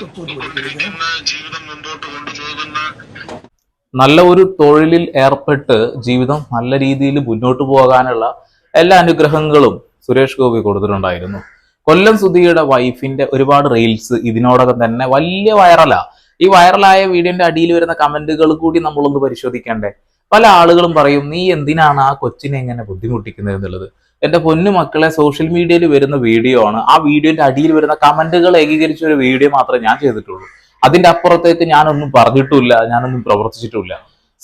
ഉപദ്രവിക്കുന്ന ജീവിതം മുമ്പോട്ട് കൊണ്ടുപോകുന്ന നല്ല ഒരു തൊഴിലിൽ ഏർപ്പെട്ട് ജീവിതം നല്ല രീതിയിൽ മുന്നോട്ട് പോകാനുള്ള എല്ലാ അനുഗ്രഹങ്ങളും സുരേഷ് ഗോപി കൊടുത്തിട്ടുണ്ടായിരുന്നു. കൊല്ലം സുധിയുടെ വൈഫിന്റെ ഒരുപാട് റീൽസ് ഇതിനോടകം തന്നെ വലിയ വൈറലാ. ഈ വൈറലായ വീഡിയോന്റെ അടിയിൽ വരുന്ന കമന്റുകൾ കൂടി നമ്മളൊന്ന് പരിശോധിക്കണ്ടേ? പല ആളുകളും പറയും, നീ എന്തിനാണ് ആ കൊച്ചിനെ എങ്ങനെ ബുദ്ധിമുട്ടിക്കുന്നത് എന്നുള്ളത്. എന്റെ പൊന്നു മക്കളെ, സോഷ്യൽ മീഡിയയിൽ വരുന്ന വീഡിയോ ആണ്. ആ വീഡിയോന്റെ അടിയിൽ വരുന്ന കമന്റുകൾ ഏകീകരിച്ച ഒരു വീഡിയോ മാത്രമേ ഞാൻ ചെയ്തിട്ടുള്ളൂ. അതിന്റെ അപ്പുറത്തേക്ക് ഞാനൊന്നും പറഞ്ഞിട്ടില്ല, ഞാനൊന്നും പ്രവർത്തിച്ചിട്ടില്ല.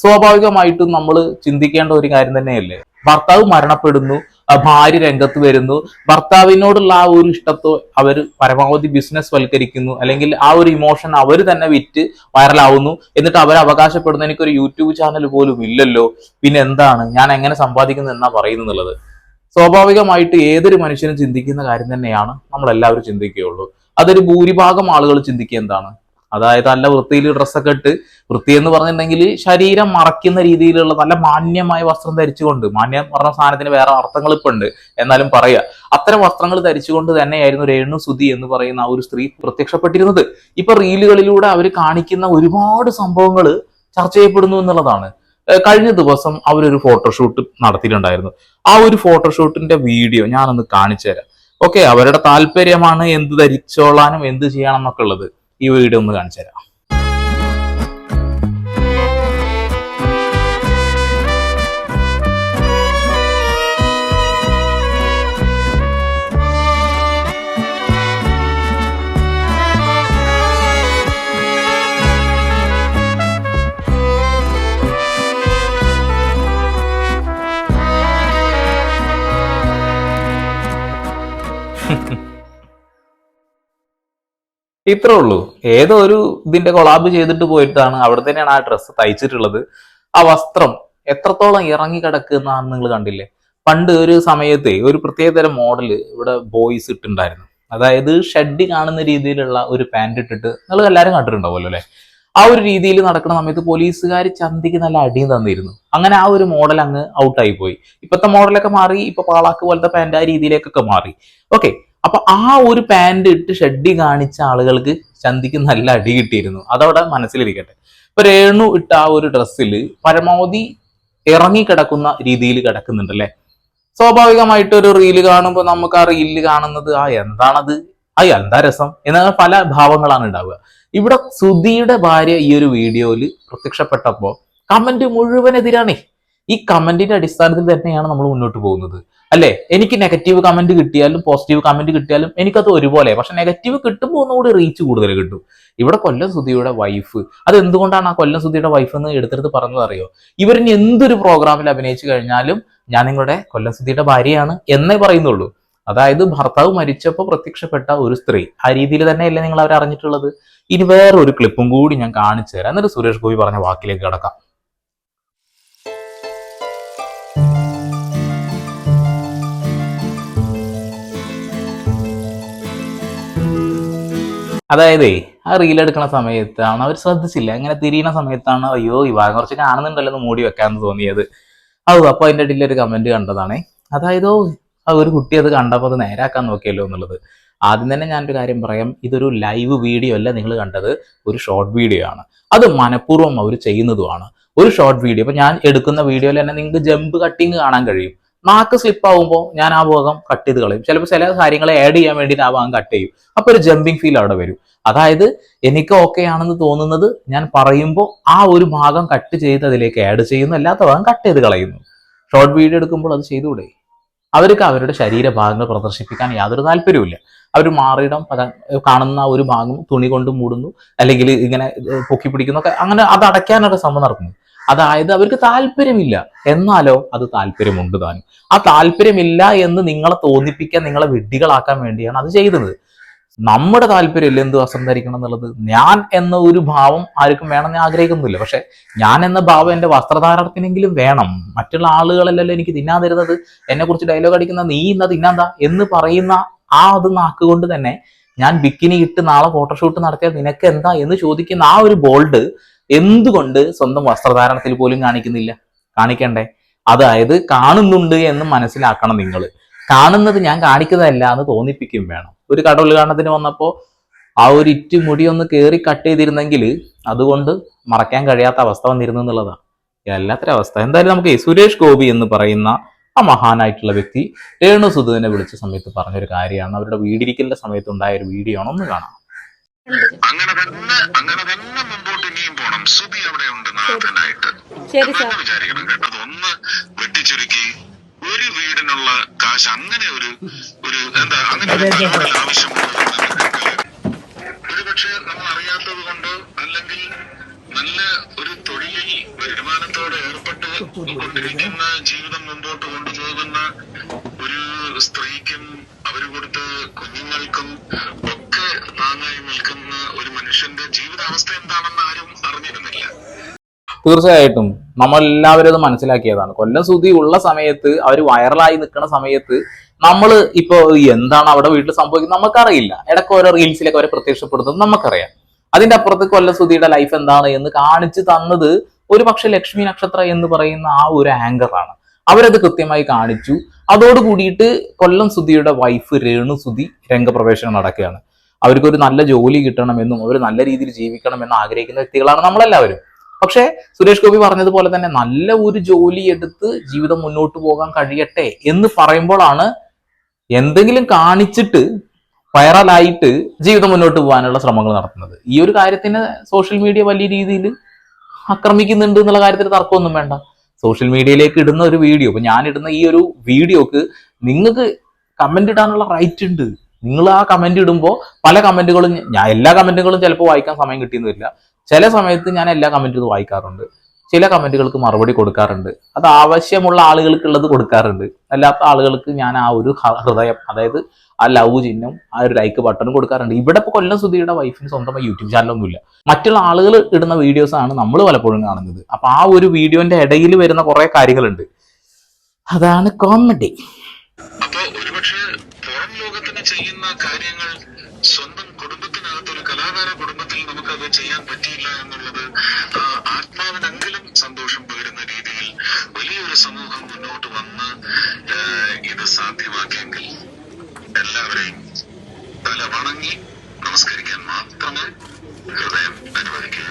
സ്വാഭാവികമായിട്ടും നമ്മൾ ചിന്തിക്കേണ്ട ഒരു കാര്യം തന്നെയല്ലേ. ഭർത്താവ് മരണപ്പെടുന്നു, ഭാര്യ രംഗത്ത് വരുന്നു, ഭർത്താവിനോടുള്ള ആ ഒരു ഇഷ്ടത്തെ അവർ പരമാവധി ബിസിനസ് വൽക്കരിക്കുന്നു, അല്ലെങ്കിൽ ആ ഒരു ഇമോഷൻ അവർ തന്നെ വിറ്റ് വൈറലാവുന്നു. എന്നിട്ട് അവർ അവകാശപ്പെടുന്ന എനിക്കൊരു യൂട്യൂബ് ചാനൽ പോലും ഇല്ലല്ലോ, പിന്നെ എന്താണ് ഞാൻ എങ്ങനെ സമ്പാദിക്കുന്നു എന്നാ പറയുന്നുള്ളത്. സ്വാഭാവികമായിട്ട് ഏതൊരു മനുഷ്യനും ചിന്തിക്കുന്ന കാര്യം തന്നെയാണ് നമ്മൾ എല്ലാവരും ചിന്തിക്കുകയുള്ളൂ. അതൊരു ഭൂരിഭാഗം ആളുകൾ ചിന്തിക്കുക എന്താണ്, അതായത് നല്ല വൃത്തിയിൽ ഡ്രസ്സൊക്കെ ഇട്ട്, വൃത്തി എന്ന് പറഞ്ഞിട്ടുണ്ടെങ്കിൽ ശരീരം മറയ്ക്കുന്ന രീതിയിലുള്ള നല്ല മാന്യമായ വസ്ത്രം ധരിച്ചുകൊണ്ട്, മാന്യം പറഞ്ഞ സാധനത്തിന് വേറെ അർത്ഥങ്ങൾ ഇപ്പൊ ഉണ്ട്, എന്നാലും പറയാ, അത്തരം വസ്ത്രങ്ങൾ ധരിച്ചുകൊണ്ട് തന്നെയായിരുന്നു രേണു സുധി എന്ന് പറയുന്ന ആ ഒരു സ്ത്രീ പ്രത്യക്ഷപ്പെട്ടിരുന്നത്. ഇപ്പൊ റീലുകളിലൂടെ അവർ കാണിക്കുന്ന ഒരുപാട് സംഭവങ്ങൾ ചർച്ച ചെയ്യപ്പെടുന്നു എന്നുള്ളതാണ്. കഴിഞ്ഞ ദിവസം അവരൊരു ഫോട്ടോഷൂട്ട് നടത്തിയിട്ടുണ്ടായിരുന്നു. ആ ഒരു ഫോട്ടോഷൂട്ടിന്റെ വീഡിയോ ഞാനൊന്ന് കാണിച്ചു തരാം. ഓക്കെ, അവരുടെ താല്പര്യമാണ് എന്ത് ധരിച്ചോളാനും എന്ത് ചെയ്യണം എന്നൊക്കെ ഉള്ളത്. ഈ വീഡിയോ ഒന്ന് കാണിച്ചു തരാം. ഇത്രേ ഉള്ളൂ. ഏതോ ഒരു ഇതിന്റെ കൊളാബ് ചെയ്തിട്ട് പോയിട്ടാണ് അവിടെ തന്നെയാണ് ആ ഡ്രസ്സ് തയ്ച്ചിട്ടുള്ളത്. ആ വസ്ത്രം എത്രത്തോളം ഇറങ്ങി കിടക്കുന്നതാണെന്ന് നിങ്ങൾ കണ്ടില്ലേ? പണ്ട് ഒരു സമയത്ത് ഒരു പ്രത്യേകതരം മോഡല് ഇവിടെ ബോയ്സ് ഇട്ടുണ്ടായിരുന്നു. അതായത് ഷഡ്ഡി കാണുന്ന രീതിയിലുള്ള ഒരു പാന്റ് ഇട്ടിട്ട് നിങ്ങൾ എല്ലാവരും കണ്ടിട്ടുണ്ടാവുമല്ലോ അല്ലെ? ആ ഒരു രീതിയിൽ നടക്കുന്ന സമയത്ത് പോലീസുകാർ ചന്തിക്ക് നല്ല അടിയും തന്നിരുന്നു. അങ്ങനെ ആ ഒരു മോഡൽ അങ്ങ് ഔട്ടായി പോയി. ഇപ്പോഴത്തെ മോഡലൊക്കെ മാറി, ഇപ്പൊ പാളാക്ക് പോലത്തെ പാന്റ് ആ രീതിയിലേക്കൊക്കെ മാറി. ഓക്കെ, അപ്പൊ ആ ഒരു പാന്റ് ഇട്ട് ഷഡ്ഡി കാണിച്ച ആളുകൾക്ക് ചന്തിക്ക് നല്ല അടി കിട്ടിയിരുന്നു. അതവിടെ മനസ്സിലിരിക്കട്ടെ. ഇപ്പൊ രേണു ഇട്ട ആ ഒരു ഡ്രസ്സിൽ പരമാവധി ഇറങ്ങി കിടക്കുന്ന രീതിയിൽ കിടക്കുന്നുണ്ട് അല്ലെ? സ്വാഭാവികമായിട്ട് ഒരു റീല് കാണുമ്പോൾ നമുക്ക് ആ റീലിൽ കാണുന്നത് എന്താണത്, എന്താ രസം എന്ന പല ഭാവങ്ങളാണ് ഉണ്ടാവുക. ഇവിടെ സുധിയുടെ ഭാര്യ ഈ ഒരു വീഡിയോയിൽ പ്രത്യക്ഷപ്പെട്ടപ്പോ കമന്റ് മുഴുവൻ എതിരാണേ. ഈ കമന്റിന്റെ അടിസ്ഥാനത്തിൽ തന്നെയാണ് നമ്മൾ മുന്നോട്ട് പോകുന്നത് അല്ലെ? എനിക്ക് നെഗറ്റീവ് കമന്റ് കിട്ടിയാലും പോസിറ്റീവ് കമന്റ് കിട്ടിയാലും എനിക്കത് ഒരുപോലെ. പക്ഷെ നെഗറ്റീവ് കിട്ടുമ്പോൾ ഒന്നുകൂടി റീച്ച് കൂടുതൽ കിട്ടും. ഇവിടെ കൊല്ലം സുധിയുടെ വൈഫ്, അത് എന്തുകൊണ്ടാണ് ആ കൊല്ലം സുധിയുടെ വൈഫ് എന്ന് എടുത്തെടുത്ത് പറഞ്ഞത് അറിയോ? ഇവരിനി എന്തൊരു പ്രോഗ്രാമിൽ അഭിനയിച്ചു കഴിഞ്ഞാലും ഞാൻ നിങ്ങളുടെ കൊല്ലം സുധിയുടെ ഭാര്യയാണ് എന്നേ പറയുന്നുള്ളൂ. അതായത് ഭർത്താവ് മരിച്ചപ്പോൾ പ്രത്യക്ഷപ്പെട്ട ഒരു സ്ത്രീ, ആ രീതിയിൽ തന്നെയല്ലേ നിങ്ങൾ അവർ അറിഞ്ഞിട്ടുള്ളത്. ഇനി വേറെ ഒരു ക്ലിപ്പും കൂടി ഞാൻ കാണിച്ചു തരാം, എന്നിട്ട് സുരേഷ് ഗോപി പറഞ്ഞ വാക്കിലേക്ക് കിടക്കാം. അതായത് ആ റീൽ എടുക്കുന്ന സമയത്താണ് അവർ ശ്രദ്ധിച്ചില്ല, അങ്ങനെ തിരിയുന്ന സമയത്താണ് അയ്യോ ഈ ഭാഗം കുറച്ച് കാണുന്നുണ്ടല്ലോ എന്ന് മൂടി വെക്കാന്ന് തോന്നിയത്. അപ്പൊ അതിന്റെ ഇടയിൽ ഒരു കമന്റ് കണ്ടതാണേ. അതായത് ആ ഒരു കുട്ടി അത് കണ്ടപ്പോൾ അത് നേരാക്കാൻ നോക്കിയല്ലോ എന്നുള്ളത്. ആദ്യം തന്നെ ഞാനൊരു കാര്യം പറയാം, ഇതൊരു ലൈവ് വീഡിയോ അല്ല നിങ്ങൾ കണ്ടത്, ഒരു ഷോർട്ട് വീഡിയോ ആണ്. അത് മനഃപൂർവ്വം അവർ ചെയ്യുന്നതുമാണ്. ഒരു ഷോർട്ട് വീഡിയോ, ഇപ്പൊ ഞാൻ എടുക്കുന്ന വീഡിയോയിൽ തന്നെ നിങ്ങൾക്ക് ജമ്പ് കട്ടിങ് കാണാൻ കഴിയും. നാക്ക് സ്ലിപ്പ് ആവുമ്പോൾ ഞാൻ ആ ഭാഗം കട്ട് ചെയ്ത് കളയും. ചിലപ്പോൾ ചില കാര്യങ്ങളെ ആഡ് ചെയ്യാൻ വേണ്ടിയിട്ട് ആ ഭാഗം കട്ട് ചെയ്യും. അപ്പൊ ഒരു ജമ്പിങ് ഫീൽ അവിടെ വരും. അതായത് എനിക്ക് ഓക്കെ ആണെന്ന് തോന്നുന്നത് ഞാൻ പറയുമ്പോൾ ആ ഒരു ഭാഗം കട്ട് ചെയ്ത് അതിലേക്ക് ആഡ് ചെയ്യുന്നു, അല്ലാത്ത ഭാഗം കട്ട് ചെയ്ത് കളയുന്നു. ഷോർട്ട് വീഡിയോ എടുക്കുമ്പോൾ അത് ചെയ്തുകൂടെ? അവർക്ക് അവരുടെ ശരീരഭാഗങ്ങൾ പ്രദർശിപ്പിക്കാൻ യാതൊരു താല്പര്യവുമില്ല. അവർ മാറിയിടം കാണുന്ന ഒരു ഭാഗം തുണി കൊണ്ട് മൂടുന്നു, അല്ലെങ്കിൽ ഇങ്ങനെ പൊക്കി പിടിക്കുന്നു ഒക്കെ, അങ്ങനെ അത് അടയ്ക്കാനൊക്കെ ശ്രമം നടക്കുന്നു. അതായത് അവർക്ക് താല്പര്യമില്ല, എന്നാലോ അത് താല്പര്യമുണ്ട് താനും. ആ താല്പര്യമില്ല എന്ന് നിങ്ങളെ തോന്നിപ്പിക്കാൻ, നിങ്ങളെ വിഡ്ഢികളാക്കാൻ വേണ്ടിയാണ് അത് ചെയ്യുന്നത്. നമ്മുടെ താല്പര്യമില്ല എന്ത് വസ്ത്രം ധരിക്കണം എന്നുള്ളത്. ഞാൻ എന്ന ഒരു ഭാവം ആർക്കും വേണമെന്ന് ആഗ്രഹിക്കുന്നില്ല. പക്ഷെ ഞാൻ എന്ന ഭാവം എന്റെ വസ്ത്രധാരണത്തിനെങ്കിലും വേണം. മറ്റുള്ള ആളുകളല്ലല്ലോ എനിക്ക് തിന്നാൻ തരുന്നത്. എന്നെ കുറിച്ച് ഡയലോഗ് അടിക്കുന്ന നീ ഇന്ന തിന്നാന്താ എന്ന് പറയുന്ന ആ അത് നാക്കുകൊണ്ട് തന്നെ ഞാൻ ബിക്കിനി ഇട്ട് നാളെ ഫോട്ടോഷൂട്ട് നടത്തിയാൽ നിനക്ക് എന്താ എന്ന് ചോദിക്കുന്ന ആ ഒരു ബോൾഡ് എന്തുകൊണ്ട് സ്വന്തം വസ്ത്രധാരണത്തിൽ പോലും കാണിക്കുന്നില്ല? കാണിക്കണ്ടേ? അതായത് കാണുന്നുണ്ട് എന്ന് മനസ്സിലാക്കണം നിങ്ങൾ. കാണുന്നത് ഞാൻ കാണിക്കുന്നതല്ല എന്ന് തോന്നിപ്പിക്കും വേണം. ഒരു കട ഉദ്ഘാടനത്തിന് വന്നപ്പോൾ ആ ഒരു ഇറ്റ് മുടി ഒന്ന് കയറി കട്ട് ചെയ്തിരുന്നെങ്കിൽ അതുകൊണ്ട് മറക്കാൻ കഴിയാത്ത അവസ്ഥ വന്നിരുന്നു എന്നുള്ളതാണ് എല്ലാത്തരം അവസ്ഥ. എന്തായാലും നമുക്ക് സുരേഷ് ഗോപി എന്ന് പറയുന്ന ആ മഹാനായിട്ടുള്ള വ്യക്തി രേണുസുധുവിനെ വിളിച്ച സമയത്ത് പറഞ്ഞൊരു കാര്യമാണ്, അവരുടെ വീടിരിക്കലിന്റെ സമയത്ത് ഉണ്ടായ ഒരു വീഡിയോ ആണ്, ഒന്ന് കാണാം. അങ്ങനെ തന്നെ മുമ്പോട്ട് ഇനിയും പോണം. സുധി അവിടെ ഉണ്ട് നാഥനായിട്ട് വിചാരിക്കണം കേട്ടോ. അതൊന്ന് വെട്ടിച്ചുരുക്കി ഒരു വീടിനുള്ള കാശ് അങ്ങനെ ഒരു എന്താ അങ്ങനെ ഒരു തലോടൽ ആവശ്യമുള്ളത് ഒരുപക്ഷെ നമ്മൾ അറിയാത്തത് കൊണ്ടോ അല്ലെങ്കിൽ നല്ല ഒരു തൊഴിലിൽ വരുമാനത്തോടെ ഏർപ്പെട്ട് കൊണ്ടിരിക്കുന്ന ജീവിതം മുമ്പോട്ട് കൊണ്ടുപോകുന്ന ഒരു സ്ത്രീക്കും അവര് കൊടുത്ത കുഞ്ഞുങ്ങൾക്കും ഒക്കെ താങ്ങായി നിൽക്കുന്ന ഒരു മനുഷ്യന്റെ ജീവിതാവസ്ഥ എന്താണെന്ന് ആരും അറിഞ്ഞിരുന്നില്ല. തീർച്ചയായിട്ടും നമ്മൾ എല്ലാവരും അത് മനസ്സിലാക്കിയതാണ്. കൊല്ലം സുധി ഉള്ള സമയത്ത് അവർ വൈറലായി നിൽക്കുന്ന സമയത്ത് നമ്മൾ ഇപ്പൊ എന്താണ് അവിടെ വീട്ടിൽ സംഭവിക്കുന്നത് നമുക്കറിയില്ല. ഇടയ്ക്ക് ഓരോ റീൽസിലൊക്കെ അവരെ പ്രത്യക്ഷപ്പെടുന്നത് നമുക്കറിയാം. അതിന്റെ അപ്പുറത്ത് കൊല്ലം സുധിയുടെ ലൈഫ് എന്താണ് എന്ന് കാണിച്ചു തന്നത് ഒരു പക്ഷെ ലക്ഷ്മി നക്ഷത്ര എന്ന് പറയുന്ന ആ ഒരു ആങ്കറാണ്. അവരത് കൃത്യമായി കാണിച്ചു. അതോട് കൂടിയിട്ട് കൊല്ലം സുധിയുടെ വൈഫ് രേണു സുധി രംഗപ്രവേശനം നടക്കുകയാണ്. അവർക്കൊരു നല്ല ജോലി കിട്ടണമെന്നും അവർ നല്ല രീതിയിൽ ജീവിക്കണമെന്നും ആഗ്രഹിക്കുന്ന വ്യക്തികളാണ് നമ്മളെല്ലാവരും. പക്ഷേ സുരേഷ് ഗോപി പറഞ്ഞതുപോലെ തന്നെ നല്ല ഒരു ജോലി എടുത്ത് ജീവിതം മുന്നോട്ട് പോകാൻ കഴിയട്ടെ എന്ന് പറയുമ്പോഴാണ് എന്തെങ്കിലും കാണിച്ചിട്ട് വൈറലായിട്ട് ജീവിതം മുന്നോട്ട് പോകാനുള്ള ശ്രമങ്ങൾ നടത്തുന്നത്. ഈ ഒരു കാര്യത്തിന് സോഷ്യൽ മീഡിയ വലിയ രീതിയിൽ ആക്രമിക്കുന്നുണ്ട് എന്നുള്ള കാര്യത്തിൽ തർക്കമൊന്നും വേണ്ട. സോഷ്യൽ മീഡിയയിലേക്ക് ഇടുന്ന ഒരു വീഡിയോ, ഇപ്പൊ ഞാൻ ഇടുന്ന ഈ ഒരു വീഡിയോക്ക് നിങ്ങൾക്ക് കമന്റ് ഇടാനുള്ള റൈറ്റ് ഉണ്ട്. നിങ്ങൾ ആ കമന്റ് ഇടുമ്പോൾ പല കമന്റുകളും ഞാൻ എല്ലാ കമന്റുകളും ചിലപ്പോൾ വായിക്കാൻ സമയം കിട്ടിയെന്ന് വരില്ല. ചില സമയത്ത് ഞാൻ എല്ലാ കമന്റും വായിക്കാറുണ്ട്. ചില കമന്റുകൾക്ക് മറുപടി കൊടുക്കാറുണ്ട്. അത് ആവശ്യമുള്ള ആളുകൾക്കുള്ളത് കൊടുക്കാറുണ്ട്. അല്ലാത്ത ആളുകൾക്ക് ഞാൻ ആ ഒരു ഹൃദയം, അതായത് ആ ലവ് ചിഹ്നം, ആ ഒരു ലൈക്ക് ബട്ടണും കൊടുക്കാറുണ്ട്. ഇവിടെ ഇപ്പോൾ കൊല്ലം സുധിയുടെ വൈഫിന് സ്വന്തമായി യൂട്യൂബ് ചാനലൊന്നുമില്ല. മറ്റുള്ള ആളുകൾ ഇടുന്ന വീഡിയോസ് ആണ് നമ്മൾ പലപ്പോഴും കാണുന്നത്. അപ്പൊ ആ ഒരു വീഡിയോന്റെ ഇടയിൽ വരുന്ന കുറെ കാര്യങ്ങളുണ്ട്. അതാണ് കോമഡി. അപ്പൊ ഒരുപക്ഷെ പുറം ലോകത്തിന് ചെയ്യുന്ന കാര്യങ്ങൾ സ്വന്തം കുടുംബത്തിനകത്ത് ഒരു കലാകാര കുടുംബത്തിൽ നമുക്കത് ചെയ്യാൻ പറ്റിയില്ല എന്നുള്ളത് ആത്മാവിനെങ്കിലും സന്തോഷം പകരുന്ന രീതിയിൽ വലിയൊരു സമൂഹം മുന്നോട്ട് വന്ന് ഇത് സാധ്യമാക്കിയെങ്കിൽ എല്ലാവരെയും തല വണങ്ങി നമസ്കരിക്കാൻ മാത്രമേ ഹൃദയം അനുവദിക്കൂ.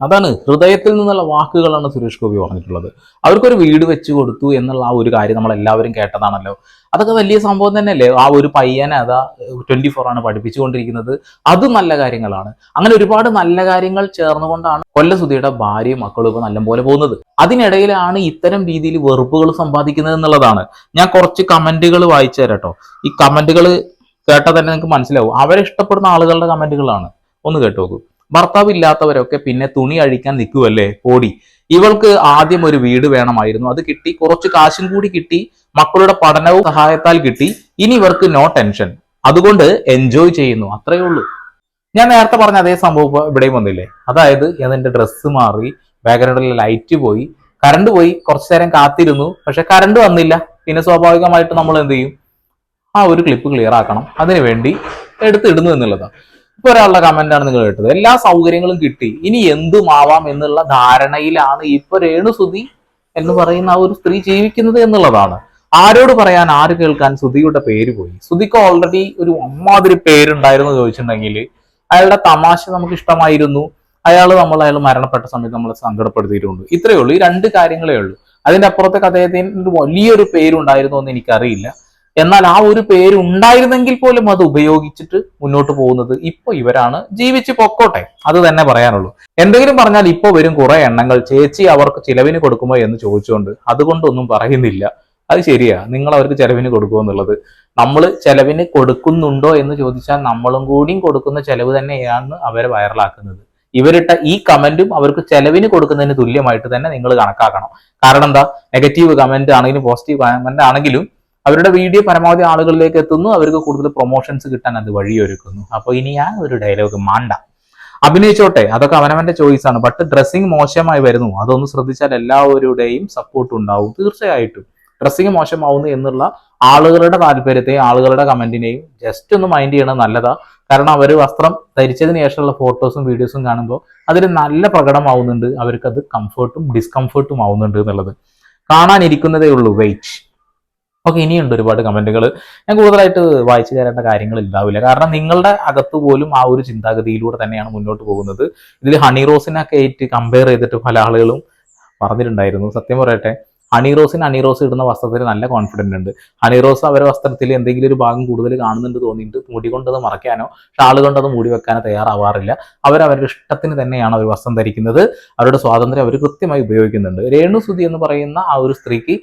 അതാണ് ഹൃദയത്തിൽ നിന്നുള്ള വാക്കുകളാണ് സുരേഷ് ഗോപി പറഞ്ഞിട്ടുള്ളത്. അവർക്കൊരു വീട് വെച്ച് കൊടുത്തു എന്നുള്ള ആ ഒരു കാര്യം നമ്മൾ എല്ലാവരും കേട്ടതാണല്ലോ. അതൊക്കെ വലിയ സംഭവം തന്നെയല്ലേ. ആ ഒരു പയ്യനെ അതാ 24 ആണ് പഠിപ്പിച്ചുകൊണ്ടിരിക്കുന്നത്. അതും നല്ല കാര്യങ്ങളാണ്. അങ്ങനെ ഒരുപാട് നല്ല കാര്യങ്ങൾ ചേർന്നുകൊണ്ടാണ് കൊല്ലം സുധിയുടെ ഭാര്യയും മക്കളും ഇപ്പൊ നല്ലപോലെ പോകുന്നത്. അതിനിടയിലാണ് ഇത്തരം രീതിയിൽ വെറുപ്പുകൾ സമ്പാദിക്കുന്നത് എന്നുള്ളതാണ്. ഞാൻ കുറച്ച് കമന്റുകൾ വായിച്ചു തരാം കേട്ടോ. ഈ കമന്റുകൾ കേട്ടാൽ തന്നെ നിങ്ങൾക്ക് മനസ്സിലാവും അവരെ ഇഷ്ടപ്പെടുന്ന ആളുകളുടെ കമന്റുകളാണ്. ഒന്ന് കേട്ടു നോക്കൂ. ഭർത്താവ് ഇല്ലാത്തവരൊക്കെ പിന്നെ തുണി അഴിക്കാൻ നിൽക്കുവല്ലേ പോടി. ഇവൾക്ക് ആദ്യം ഒരു വീട് വേണമായിരുന്നു, അത് കിട്ടി. കുറച്ച് കാശും കൂടി കിട്ടി. മക്കളുടെ പഠനവും സഹായത്താൽ കിട്ടി. ഇനി ഇവർക്ക് നോ ടെൻഷൻ, അതുകൊണ്ട് എൻജോയ് ചെയ്യുന്നു, അത്രയേ ഉള്ളൂ. ഞാൻ നേരത്തെ പറഞ്ഞ അതേ സംഭവം ഇവിടെയും വന്നില്ലേ. അതായത് എന്റെ ഡ്രസ്സ് മാറി, ബാക്ക്ഗ്രൗണ്ടിലെ ലൈറ്റ് പോയി, കറണ്ട് പോയി. കുറച്ചു നേരം കാത്തിരുന്നു, പക്ഷെ കറണ്ട് വന്നില്ല. പിന്നെ സ്വാഭാവികമായിട്ട് നമ്മൾ എന്ത് ചെയ്യും, ആ ഒരു ക്ലിപ്പ് ക്ലിയർ ആക്കണം. അതിനുവേണ്ടി എടുത്തിടുന്നു എന്നുള്ളതാണ്. ഇപ്പൊ ഒരാളുടെ കമന്റ് ആണ് നിങ്ങൾ കേട്ടത്. എല്ലാ സൗകര്യങ്ങളും കിട്ടി, ഇനി എന്തുമാവാം എന്നുള്ള ധാരണയിലാണ് ഇപ്പൊ രേണു സുധി എന്ന് പറയുന്ന ആ ഒരു സ്ത്രീ ജീവിക്കുന്നത് എന്നുള്ളതാണ്. ആരോട് പറയാൻ, ആര് കേൾക്കാൻ? സുധിയുടെ പേര് പോയി. സുധിക്ക് ഓൾറെഡി ഒരു അമ്മാതിരി പേരുണ്ടായിരുന്നു ചോദിച്ചിട്ടുണ്ടെങ്കിൽ അയാളുടെ തമാശ നമുക്ക് ഇഷ്ടമായിരുന്നു. അയാൾ മരണപ്പെട്ട സമയത്ത് നമ്മളെ സങ്കടപ്പെടുത്തിയിട്ടുണ്ട്. ഇത്രയേ ഉള്ളൂ. ഈ രണ്ട് കാര്യങ്ങളേ ഉള്ളൂ. അതിന്റെ അപ്പുറത്തേക്ക് അദ്ദേഹത്തിന് വലിയൊരു പേരുണ്ടായിരുന്നു എന്ന് എനിക്കറിയില്ല. എന്നാൽ ആ ഒരു പേര് ഉണ്ടായിരുന്നെങ്കിൽ പോലും അത് ഉപയോഗിച്ചിട്ട് മുന്നോട്ട് പോകുന്നത് ഇപ്പൊ ഇവരാണ്. ജീവിച്ച് പൊക്കോട്ടെ, അത് തന്നെ പറയാനുള്ളൂ. എന്തെങ്കിലും പറഞ്ഞാൽ ഇപ്പൊ വരും കുറെ എണ്ണങ്ങൾ, ചേച്ചി അവർക്ക് ചിലവിന് കൊടുക്കുമോ എന്ന് ചോദിച്ചുകൊണ്ട്. അതുകൊണ്ടൊന്നും പറയുന്നില്ല. അത് ശരിയാ, നിങ്ങൾ അവർക്ക് ചെലവിന് കൊടുക്കുമോ എന്നുള്ളത്. നമ്മൾ ചെലവിന് കൊടുക്കുന്നുണ്ടോ എന്ന് ചോദിച്ചാൽ നമ്മളും കൂടിയും കൊടുക്കുന്ന ചെലവ് തന്നെയാണ് അവരെ വൈറലാക്കുന്നത്. ഇവരിട്ട ഈ കമന്റും അവർക്ക് ചെലവിന് കൊടുക്കുന്നതിന് തുല്യമായിട്ട് തന്നെ നിങ്ങൾ കണക്കാക്കണം. കാരണം എന്താ, നെഗറ്റീവ് കമന്റ് ആണെങ്കിലും പോസിറ്റീവ് കമന്റ് ആണെങ്കിലും അവരുടെ വീഡിയോ പരമാവധി ആളുകളിലേക്ക് എത്തുന്നു. അവർക്ക് കൂടുതൽ പ്രൊമോഷൻസ് കിട്ടാൻ അത് വഴിയൊരുക്കുന്നു. അപ്പൊ ഇനി ആ ഒരു ഡയലോഗ് മാണ്ട, അഭിനയിച്ചോട്ടെ, അതൊക്കെ അവനവന്റെ ചോയ്സ് ആണ്. ബട്ട് ഡ്രസ്സിങ് മോശമായി വരുന്നു, അതൊന്ന് ശ്രദ്ധിച്ചാൽ എല്ലാവരുടെയും സപ്പോർട്ട് ഉണ്ടാവും. തീർച്ചയായിട്ടും ഡ്രസ്സിങ് മോശമാവുന്നു എന്നുള്ള ആളുകളുടെ താല്പര്യത്തെയും ആളുകളുടെ കമന്റിനെയും ജസ്റ്റ് ഒന്ന് മൈൻഡ് ചെയ്യണം, നല്ലതാ. കാരണം അവർ വസ്ത്രം ധരിച്ചതിന് ശേഷമുള്ള ഫോട്ടോസും വീഡിയോസും കാണുമ്പോൾ അതിൽ നല്ല പ്രകടമാവുന്നുണ്ട്. അവർക്കത് കംഫർട്ടും ഡിസ്കംഫർട്ടും ആവുന്നുണ്ട് എന്നുള്ളത് കാണാനിരിക്കുന്നതേ ഉള്ളൂ. വെയിറ്റ്. ഓക്കെ, ഇനിയുണ്ട് ഒരുപാട് കമന്റുകൾ. ഞാൻ കൂടുതലായിട്ട് വായിച്ചു തരേണ്ട കാര്യങ്ങൾ ഉണ്ടാവില്ല, കാരണം നിങ്ങളുടെ അകത്ത് പോലും ആ ഒരു ചിന്താഗതിയിലൂടെ തന്നെയാണ് മുന്നോട്ട് പോകുന്നത്. ഇതിൽ ഹണി റോസിനൊക്കെ ആയിട്ട് കമ്പയർ ചെയ്തിട്ട് പല ആളുകളും പറഞ്ഞിട്ടുണ്ടായിരുന്നു. സത്യം പറയട്ടെ, ഹണി റോസ് ഇടുന്ന വസ്ത്രത്തിൽ നല്ല കോൺഫിഡന്റ് ഉണ്ട്. ഹണി റോസ് അവരുടെ വസ്ത്രത്തിൽ എന്തെങ്കിലും ഒരു ഭാഗം കൂടുതൽ കാണുന്നുണ്ട് തോന്നിയിട്ട് മുടി കൊണ്ടത് മറയ്ക്കാനോ ഷാള് കൊണ്ടത് മൂടി വെക്കാനോ തയ്യാറാവാറില്ല. അവരവരുടെ ഇഷ്ടത്തിന് തന്നെയാണ് അവർ വസ്ത്രം ധരിക്കുന്നത്. അവരുടെ സ്വാതന്ത്ര്യം അവർ കൃത്യമായി ഉപയോഗിക്കുന്നുണ്ട്. രേണുസുതി എന്ന് പറയുന്ന ആ ഒരു സ്ത്രീക്ക്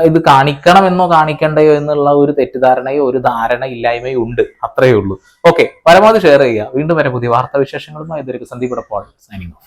ഇത് കാണിക്കണമെന്നോ കാണിക്കണ്ടയോ എന്നുള്ള ഒരു തെറ്റിദ്ധാരണയോ ഒരു ധാരണ ഇല്ലായ്മയോ ഉണ്ട്, അത്രയേ ഉള്ളൂ. ഓക്കെ, പരമാവധി ഷെയർ ചെയ്യുക. വീണ്ടും വരെ പുതിയ വാർത്താ വിശേഷങ്ങളുമായി ഇതൊരു സന്ദീപ് പോൾ സൈനിങ് ഓഫ്.